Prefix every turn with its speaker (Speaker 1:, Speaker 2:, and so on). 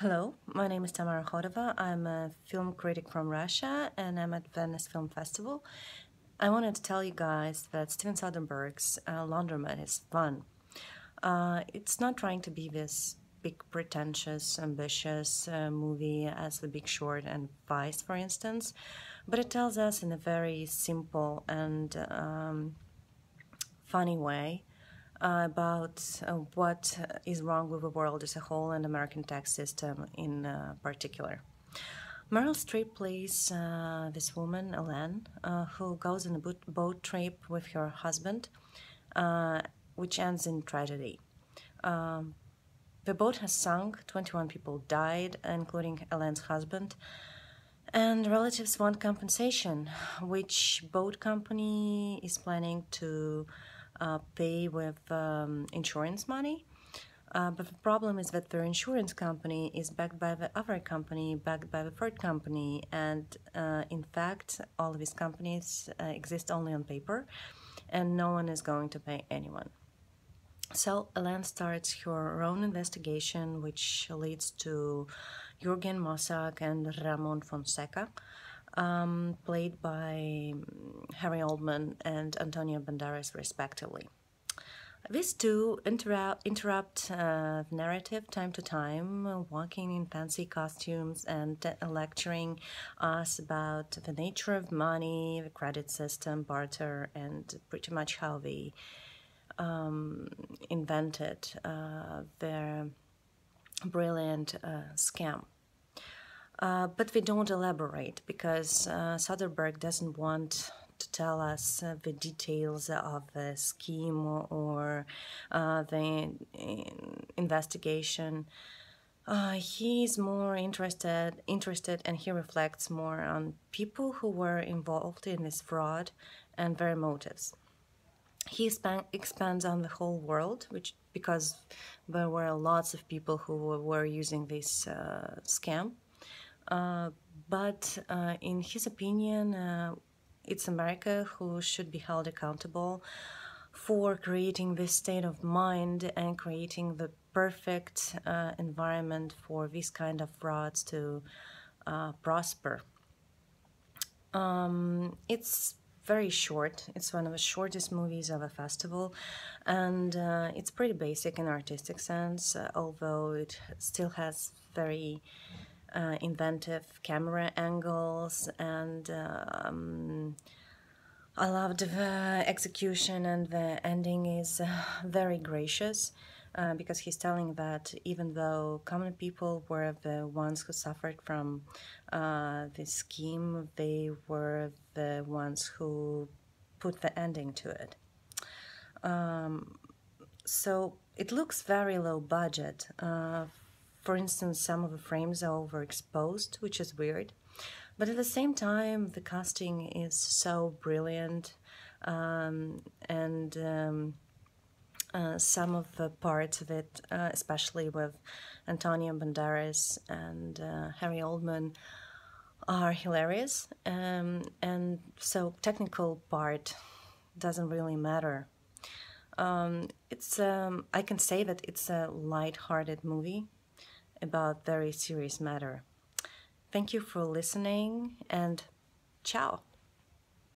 Speaker 1: Hello, my name is Tamara Khodova. I'm a film critic from Russia and I'm at Venice Film Festival. I wanted to tell you guys that Steven Soderbergh's Laundromat is fun. It's not trying to be this big, pretentious, ambitious movie as The Big Short and Vice, for instance, but it tells us in a very simple and funny way about what is wrong with the world as a whole and American tax system in particular. Meryl Streep plays this woman, Elaine, who goes on a boat trip with her husband, which ends in tragedy. The boat has sunk, 21 people died, including Elaine's husband, and relatives want compensation, which boat company is planning to pay with insurance money. But the problem is that their insurance company is backed by the other company, backed by the third company, and in fact, all of these companies exist only on paper, and no one is going to pay anyone. So Elaine starts her own investigation, which leads to Jürgen Mossack and Ramon Fonseca, played by Harry Oldman and Antonio Banderas, respectively. These two interrupt the narrative time to time, walking in fancy costumes and lecturing us about the nature of money, the credit system, barter, and pretty much how they invented their brilliant scam. But they don't elaborate because Soderbergh doesn't want to tell us the details of the scheme or the investigation. He's more interested and he reflects more on people who were involved in this fraud and their motives. He expands on the whole world, because there were lots of people who were using this scam. But in his opinion, it's America who should be held accountable for creating this state of mind and creating the perfect environment for these kind of frauds to prosper. It's very short. It's one of the shortest movies of a festival, and it's pretty basic in artistic sense, although it still has very inventive camera angles, and I loved the execution, and the ending is very gracious because he's telling that even though common people were the ones who suffered from this scheme, they were the ones who put the ending to it. So it looks very low budget. For instance, some of the frames are overexposed, which is weird. But at the same time, the casting is so brilliant, and some of the parts of it, especially with Antonio Banderas and Harry Oldman, are hilarious. And so technical part doesn't really matter. I can say that it's a light-hearted movie about very serious matter. Thank you for listening, and ciao!